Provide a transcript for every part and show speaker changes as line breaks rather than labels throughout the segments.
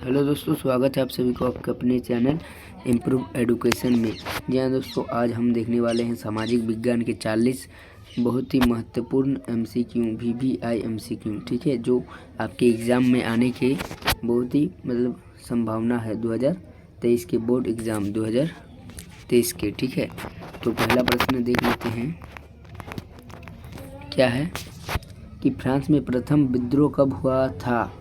Hello दोस्तों, स्वागत है आप सभी को आपके अपने चैनल इम्प्रूव एडुकेशन में। जी हाँ दोस्तों, आज हम देखने वाले हैं सामाजिक विज्ञान के 40 बहुत ही महत्वपूर्ण एमसीक्यू वीवीआई एमसीक्यू, ठीक है, जो आपके एग्ज़ाम में आने के बहुत ही संभावना है 2023 के बोर्ड एग्ज़ाम 2023 के, ठीक है। तो पहला प्रश्न देख लेते हैं, क्या है कि फ्रांस में प्रथम विद्रोह कब हुआ था।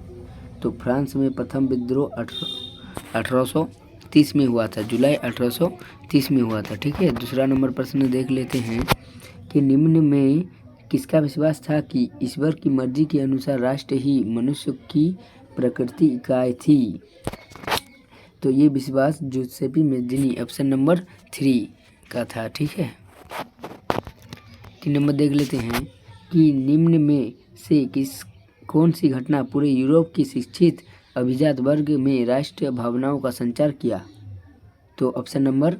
तो फ्रांस में प्रथम विद्रोह 1830 में हुआ था, जुलाई 1830 में हुआ था, ठीक है। दूसरा नंबर प्रश्न देख लेते हैं कि निम्न में किसका विश्वास था कि ईश्वर की मर्जी के अनुसार राष्ट्र ही मनुष्य की प्रकृति इकाई थी। तो ये विश्वास जूसेपी मेज़्ज़िनी ऑप्शन नंबर 3 का था, ठीक है। 3 नंबर देख लेते हैं कि निम्न में से कौन सी घटना पूरे यूरोप की शिक्षित अभिजात वर्ग में राष्ट्रीय भावनाओं का संचार किया। तो ऑप्शन नंबर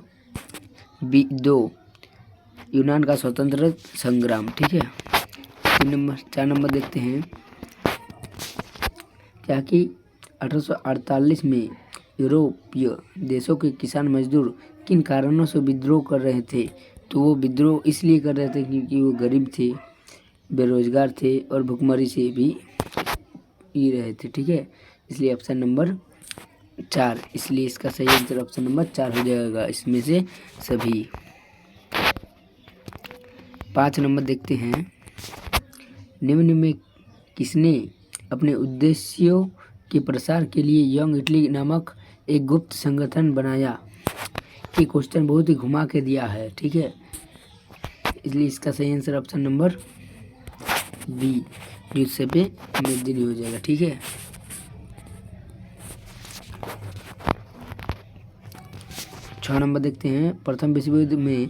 2 यूनान का स्वतंत्र संग्राम, ठीक है। 4 नंबर देखते हैं, क्या कि 1848 में यूरोपीय देशों के किसान मजदूर किन कारणों से विद्रोह कर रहे थे। तो वो विद्रोह इसलिए कर रहे थे क्योंकि वो गरीब थे, बेरोजगार थे और भुखमरी से भी पी रहे थे, ठीक है। इसलिए ऑप्शन नंबर 4, इसलिए इसका सही आंसर ऑप्शन नंबर 4 हो जाएगा इसमें से सभी। 5 नंबर देखते हैं, निम्न में किसने अपने उद्देश्यों के प्रसार के लिए यंग इटली नामक एक गुप्त संगठन बनाया। ये क्वेश्चन बहुत ही घुमा के दिया है, ठीक है, इसलिए इसका सही answer option number B Giuseppe Mazzini हो जाएगा, ठीक है। 6 नंबर देखते हैं, प्रथम विश्व युद्ध में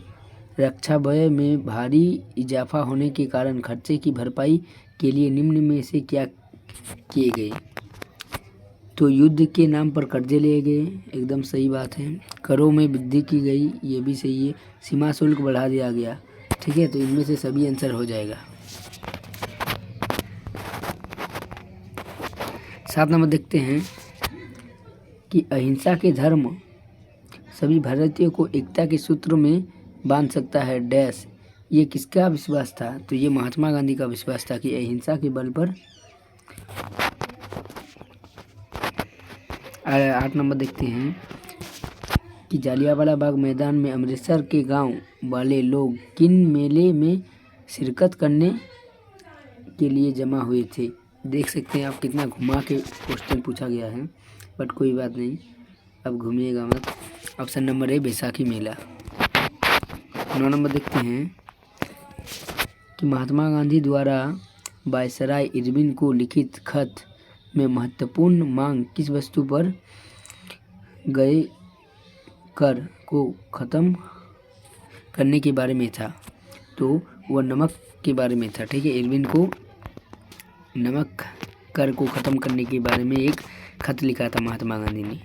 रक्षा व्यय में भारी इजाफा होने के कारण खर्चे की भरपाई के लिए निम्न में से क्या किए गए। तो युद्ध के नाम पर कर्जे लिए गए, एकदम सही बात है। करों में वृद्धि की गई, ये भी सही है। सीमा शुल्क बढ़ा दिया गया, ठीक है। तो इनमें से सभी आंसर हो जाएगा। 7 नंबर देखते हैं कि अहिंसा के धर्म सभी भारतीयों को एकता के सूत्र में बांध सकता है डैश। ये किसका विश्वास था। तो ये महात्मा गांधी का विश्वास था कि अहिंसा के बल पर। 8 नंबर देखते हैं कि जालियांवाला बाग मैदान में अमृतसर के गांव वाले लोग किन मेले में शिरकत करने के लिए जमा हुए थे। देख सकते हैं आप कितना घुमा के क्वेश्चन पूछा गया है, बट कोई बात नहीं, अब घूमिएगा मत। ऑप्शन नंबर है बैसाखी मेला। 9 नंबर देखते हैं कि महात्मा गांधी द्वारा वायसराय इरविन को लिखित खत में महत्वपूर्ण मांग किस वस्तु पर गए कर को ख़त्म करने के बारे में था। तो वह नमक के बारे में था, ठीक है। इरविन को नमक कर को ख़त्म करने के बारे में एक खत लिखा था महात्मा गांधी ने।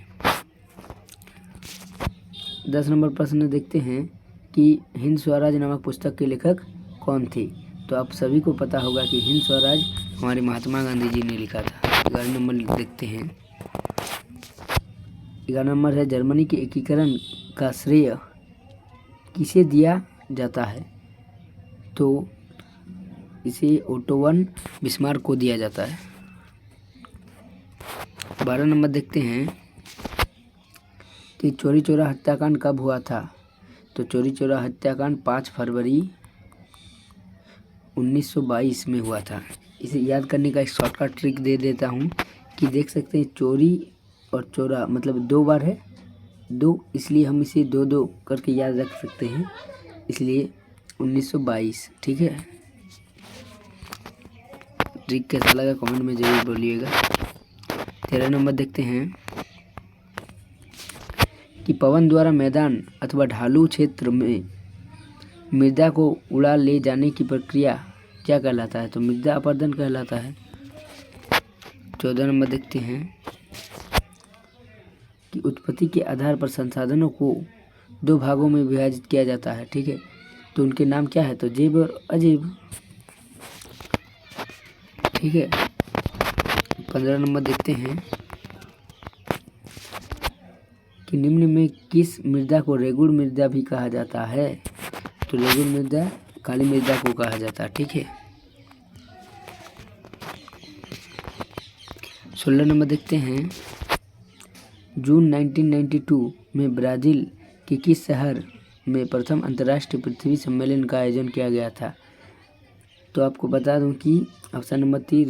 10 नंबर प्रश्न देखते हैं कि हिंद स्वराज नामक पुस्तक के लेखक कौन थे। तो आप सभी को पता होगा कि हिंद स्वराज हमारे महात्मा गांधी जी ने लिखा था। 11 नंबर देखते हैं, 11 नंबर है, जर्मनी के एकीकरण का श्रेय किसे दिया जाता है। तो इसे ओटो वन बिस्मार्क को दिया जाता है। 12 नंबर देखते हैं कि चौरी चौरा हत्याकांड कब हुआ था। तो चौरी चौरा हत्याकांड 5 फरवरी 1922 में हुआ था। इसे याद करने का एक शॉर्टकट ट्रिक दे देता हूँ कि देख सकते हैं चोरी और चौरा मतलब 2 बार है, 2, इसलिए हम इसे 2-2 करके याद रख सकते हैं, इसलिए 1922, ठीक है। ट्रिक कैसा लगा कमेंट में ज़रूर बोलिएगा। 13 नंबर देखते हैं कि पवन द्वारा मैदान अथवा ढालू क्षेत्र में मृदा को उड़ा ले जाने की प्रक्रिया क्या कहलाता है। तो मृदा अपरदन कहलाता है। 14 नंबर देखते हैं कि उत्पत्ति के आधार पर संसाधनों को 2 भागों में विभाजित किया जाता है, ठीक है। तो उनके नाम क्या है। तो जैव और अजैव, ठीक है। 15 नंबर देखते हैं कि निम्न में किस मृदा को रेगुड़ मृदा भी कहा जाता है? तो रेगुड़ मृदा काली मृदा को कहा जाता है, ठीक है। 16 नंबर देखते हैं। जून 1992 में ब्राज़ील के किस शहर में प्रथम अंतर्राष्ट्रीय पृथ्वी सम्मेलन का आयोजन किया गया था? तो आपको बता दूं कि option number 3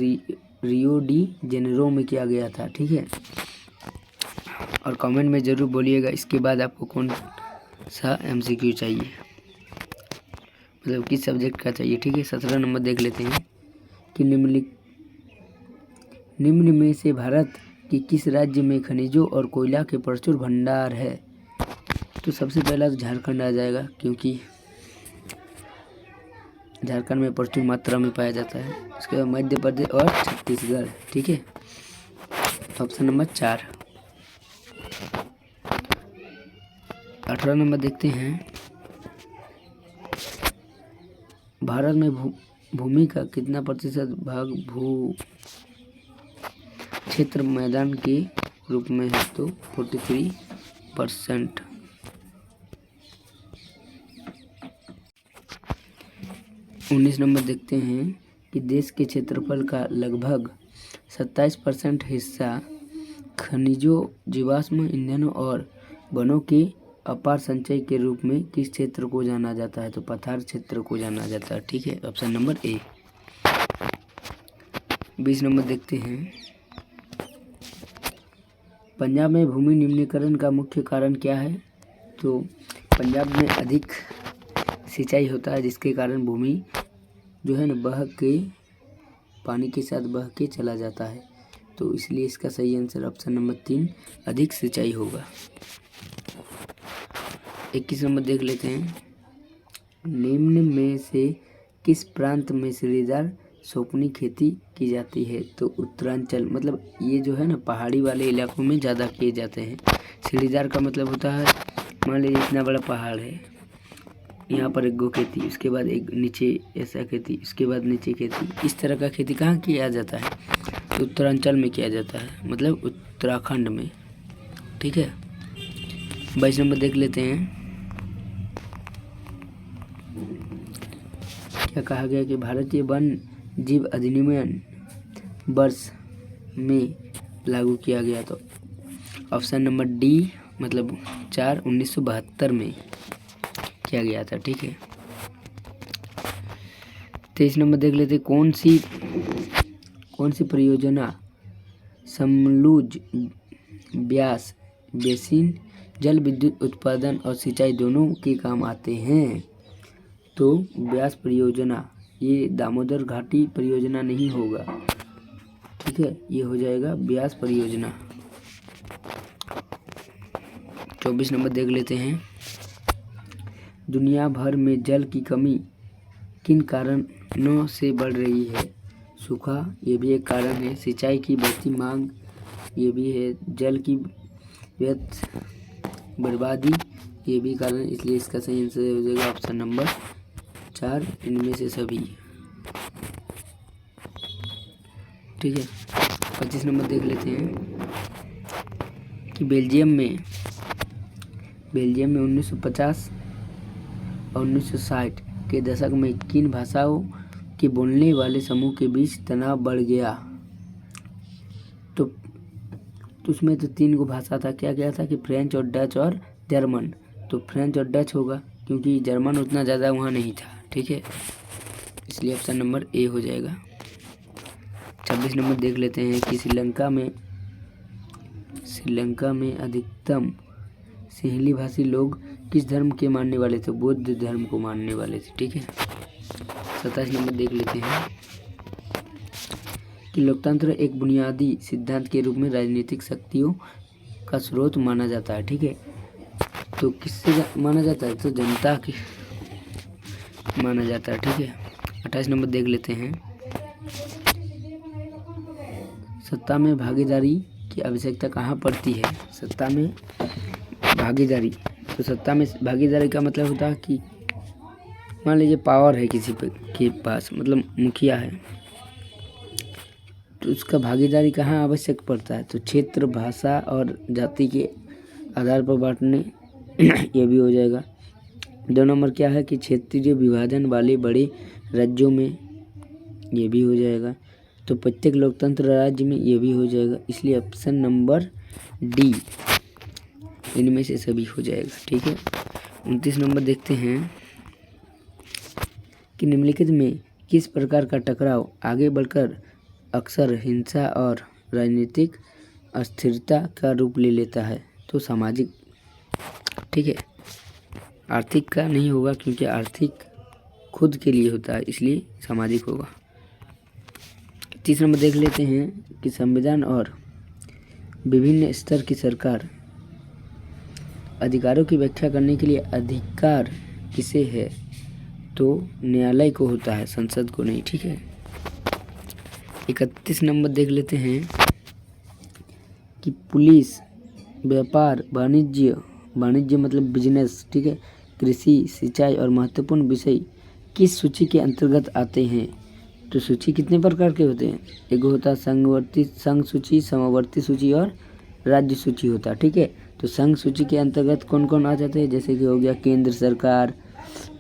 Rio de Janeiro में किया गया था, ठीक है। और कमेंट में ज़रूर बोलिएगा इसके बाद आपको कौन सा MCQ चाहिए, मतलब किस सब्जेक्ट का चाहिए, ठीक है। 17 नंबर देख लेते हैं कि निम्न में से भारत के किस राज्य में खनिजों और कोयला के प्रचुर भंडार है? तो सबसे पहला तो झारखंड आ जाएगा, क्योंकि झारखंड में प्रचुर मात्रा में पाया जाता है। उसके बाद मध्य प्रदेश और छत्तीसगढ़, ठीक है। Option number 4। 18 नंबर देखते हैं। भारत में भूमि का कितना प्रतिशत भाग भू क्षेत्र मैदान के रूप में है? तो 43%। 19 नंबर देखते हैं कि देश के क्षेत्रफल का लगभग 27% हिस्सा खनिजों, जीवाश्म ईंधनों और वनों के अपार संचय के रूप में किस क्षेत्र को जाना जाता है? तो पठार क्षेत्र को जाना जाता है, ठीक है। Option number A. 20 नंबर देखते हैं। पंजाब में भूमि निम्नीकरण का मुख्य कारण क्या है? तो पंजाब में अधिक सिंचाई होता है, जिसके कारण भूमि जो है ना बह के पानी के साथ बह के चला जाता है, तो इसलिए इसका सही आंसर ऑप्शन नंबर 3 अधिक सिंचाई होगा। 21 नंबर देख लेते हैं। निम्न में से किस प्रांत में सीढ़ीदार सोपनी खेती की जाती है? तो उत्तरांचल, मतलब ये जो है ना पहाड़ी वाले इलाकों में ज़्यादा किए जाते हैं। सीढ़ीदार का मतलब होता है, मान लीजिए इतना बड़ा पहाड़ है, यहाँ पर एक गो खेती, उसके बाद एक नीचे ऐसा खेती, उसके बाद नीचे खेती, इस तरह का खेती कहाँ किया जाता है? तो उत्तरांचल में किया जाता है, मतलब उत्तराखंड में, ठीक है। 22 नंबर देख लेते हैं। क्या कहा गया कि भारतीय वन जीव अधिनियम वर्ष में लागू किया गया? तो ऑप्शन नंबर डी, मतलब 4 1972 में किया गया था, ठीक है। 23 नंबर देख लेते। कौन सी परियोजना समलूज ब्यास बेसिन जल विद्युत उत्पादन और सिंचाई दोनों के काम आते हैं? तो ब्यास परियोजना, ये दामोदर घाटी परियोजना नहीं होगा, ठीक है, ये हो जाएगा ब्यास परियोजना। 24 नंबर देख लेते हैं। दुनिया भर में जल की कमी किन कारणों से बढ़ रही है? सूखा, ये भी एक कारण है। सिंचाई की बढ़ती मांग, ये भी है। जल की व्यर्थ बर्बादी, ये भी कारण, इसलिए इसका सही आंसर हो जाएगा ऑप्शन नंबर 4 इनमें से सभी, ठीक है। 25 नंबर देख लेते हैं कि बेल्जियम में 1950 और 1960 के दशक में किन भाषाओं के बोलने वाले समूह के बीच तनाव बढ़ गया? तो उसमें तो 3 गो भाषा था, क्या क्या था कि फ्रेंच और डच और जर्मन। तो फ्रेंच और डच होगा, क्योंकि जर्मन उतना ज़्यादा वहाँ नहीं था, ठीक है, इसलिए ऑप्शन नंबर ए हो जाएगा। 26 नंबर देख लेते हैं कि श्रीलंका में अधिकतम सिंहली भाषी लोग किस धर्म के मानने वाले थे? बौद्ध धर्म को मानने वाले थे, ठीक है। 27 नंबर देख लेते हैं कि लोकतंत्र एक बुनियादी सिद्धांत के रूप में राजनीतिक शक्तियों का स्रोत माना जाता है, ठीक है। तो किससे माना जाता है? तो जनता की माना जाता है, ठीक है। 28 नंबर देख लेते हैं। सत्ता में भागीदारी की आवश्यकता कहाँ पड़ती है? सत्ता में भागीदारी, तो सत्ता में भागीदारी का मतलब होता है कि मान लीजिए पावर है किसी के पास, मतलब मुखिया है, तो उसका भागीदारी कहाँ आवश्यक पड़ता है? तो क्षेत्र, भाषा और जाति के आधार पर बांटने ये भी हो जाएगा। 2 नंबर क्या है कि क्षेत्रीय विभाजन वाले बड़े राज्यों में, ये भी हो जाएगा। तो प्रत्येक लोकतंत्र राज्य में, ये भी हो जाएगा। इसलिए ऑप्शन नंबर डी इनमें से सभी हो जाएगा। ठीक है। 29 नंबर देखते हैं कि निम्नलिखित में किस प्रकार का टकराव आगे बढ़कर अक्सर हिंसा और राजनीतिक अस्थिरता का रूप ले लेता है। तो सामाजिक। ठीक है। आर्थिक का नहीं होगा क्योंकि आर्थिक खुद के लिए होता है, इसलिए सामाजिक होगा। 30 नंबर देख लेते हैं कि संविधान और विभिन्न स्तर की सरकार अधिकारों की व्याख्या करने के लिए अधिकार किसे है। तो न्यायालय को होता है, संसद को नहीं। ठीक है। 31 नंबर देख लेते हैं कि पुलिस, व्यापार, वाणिज्य मतलब बिजनेस, ठीक है, कृषि, सिंचाई और महत्वपूर्ण विषय किस सूची के अंतर्गत आते हैं। तो सूची कितने प्रकार के होते हैं। एक होता है संघ सूची, समवर्ती सूची और राज्य सूची होता है। ठीक है। तो संघ सूची के अंतर्गत कौन कौन आ जाते हैं, जैसे कि हो गया केंद्र सरकार,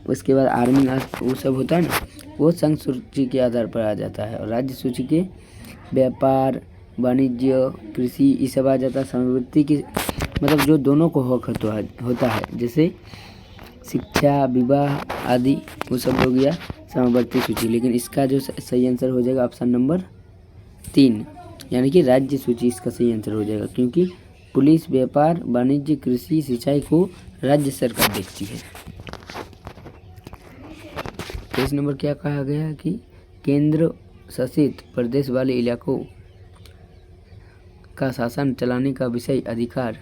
उसके बाद आर्मी, वो सब होता है ना, वो संघ सूची के आधार पर आ जाता है। और राज्य सूची के व्यापार, वाणिज्य, कृषि, ये सब आ जाता है। समवर्ती की मतलब जो दोनों को हक होता है, जैसे शिक्षा, विवाह आदि, वो सब हो गया समवर्ती सूची। लेकिन इसका जो सही आंसर हो जाएगा ऑप्शन नंबर 3, यानी कि राज्य सूची इसका सही आंसर हो जाएगा, क्योंकि पुलिस, व्यापार, वाणिज्य, कृषि, सिंचाई को राज्य सरकार देखती है। 23 नंबर क्या कहा गया है कि केंद्र शासित प्रदेश वाले इलाकों का शासन चलाने का विषय अधिकार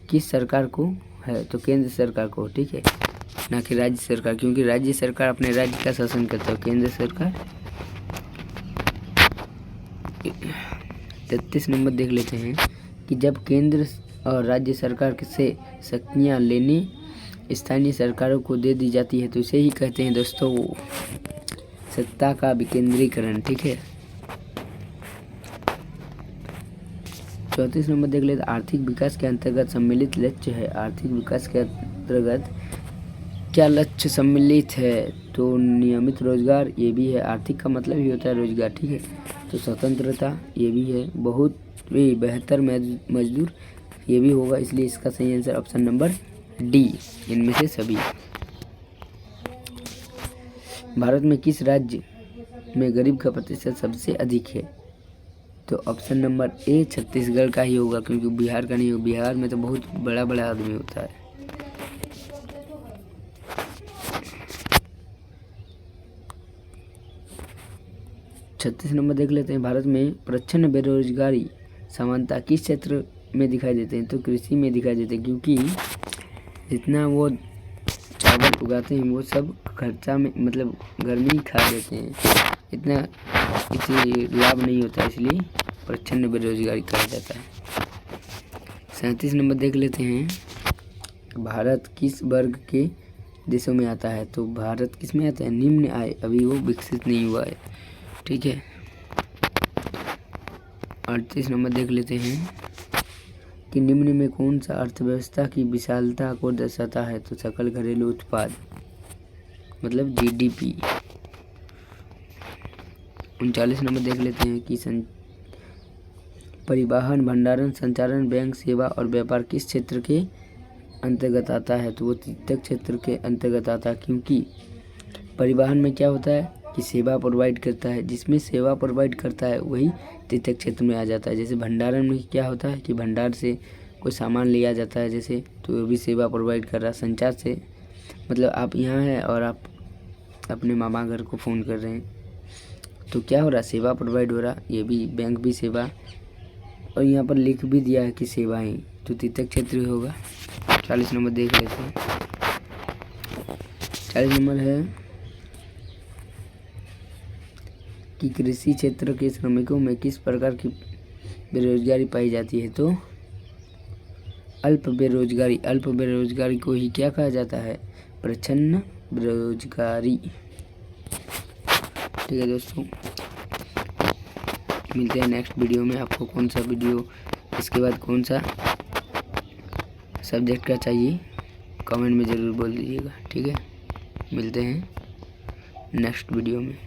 किस सरकार को है। तो केंद्र सरकार को। ठीक है। ना कि राज्य सरकार, क्योंकि राज्य सरकार अपने राज्य का शासन करता है, केंद्र सरकार। 33 नंबर देख लेते हैं कि जब केंद्र और राज्य सरकार से शक्तियाँ लेने स्थानीय सरकारों को दे दी जाती है तो इसे ही कहते हैं दोस्तों सत्ता का विकेंद्रीकरण। ठीक है। 34 नंबर देख लेते, आर्थिक विकास के अंतर्गत सम्मिलित लक्ष्य है। आर्थिक विकास के अंतर्गत क्या लक्ष्य सम्मिलित है। तो नियमित रोजगार, ये भी है। आर्थिक का मतलब ही होता है रोजगार। ठीक है। तो स्वतंत्रता, ये भी है। बहुत भी बेहतर मजदूर, ये भी होगा। इसलिए इसका सही आंसर ऑप्शन नंबर डी इनमें से सभी। भारत में किस राज्य में गरीब का प्रतिशत सबसे अधिक है। तो ऑप्शन नंबर ए छत्तीसगढ़ का ही होगा, क्योंकि बिहार का नहीं होगा। बिहार में तो बहुत बड़ा बड़ा आदमी होता है। छत्तीस नंबर देख लेते हैं, भारत में प्रच्छन्न बेरोजगारी समानता किस क्षेत्र में दिखाई देते हैं। तो कृषि में दिखाई देते हैं, क्योंकि जितना वो चावल उगाते हैं वो सब खर्चा में मतलब गर्मी खा लेते हैं, इतना इसे लाभ नहीं होता, इसलिए प्रच्छन्न बेरोजगारी कहा जाता है। 37 नंबर देख लेते हैं, भारत किस वर्ग के देशों में आता है। तो भारत किस में आता है, निम्न आय, अभी वो विकसित नहीं हुआ है। ठीक है। 38 नंबर देख लेते हैं कि निम्न में कौन सा अर्थव्यवस्था की विशालता को दर्शाता है। तो सकल घरेलू उत्पाद मतलब जीडीपी। 39 नंबर देख लेते हैं कि परिवहन, भंडारण, संचारण, बैंक सेवा और व्यापार किस क्षेत्र के अंतर्गत आता है। तो वो तृतीयक क्षेत्र के अंतर्गत आता है, क्योंकि परिवहन में क्या होता है कि सेवा प्रोवाइड करता है, जिसमें सेवा प्रोवाइड करता है वही तृतीयक क्षेत्र में आ जाता है। जैसे भंडारण में क्या होता है कि भंडार से कोई सामान लिया जाता है जैसे, तो वो भी सेवा प्रोवाइड कर रहा है। संचार से मतलब आप यहाँ हैं और आप अपने मामा घर को फ़ोन कर रहे हैं, तो क्या हो रहा है, सेवा प्रोवाइड हो रहा। ये भी बैंक भी सेवा, और यहाँ पर लिख भी दिया है कि सेवाएं, तो तृतीयक क्षेत्र होगा। 40 नंबर देख लेते हैं। 40 नंबर है कि कृषि क्षेत्र के श्रमिकों में किस प्रकार की बेरोजगारी पाई जाती है। तो अल्प बेरोजगारी। अल्प बेरोजगारी को ही क्या कहा जाता है, प्रच्छन्न बेरोजगारी। ठीक है दोस्तों, मिलते हैं नेक्स्ट वीडियो में। आपको कौन सा वीडियो, इसके बाद कौन सा सब्जेक्ट क्या चाहिए कमेंट में ज़रूर बोल दीजिएगा। ठीक है, मिलते हैं नेक्स्ट वीडियो में।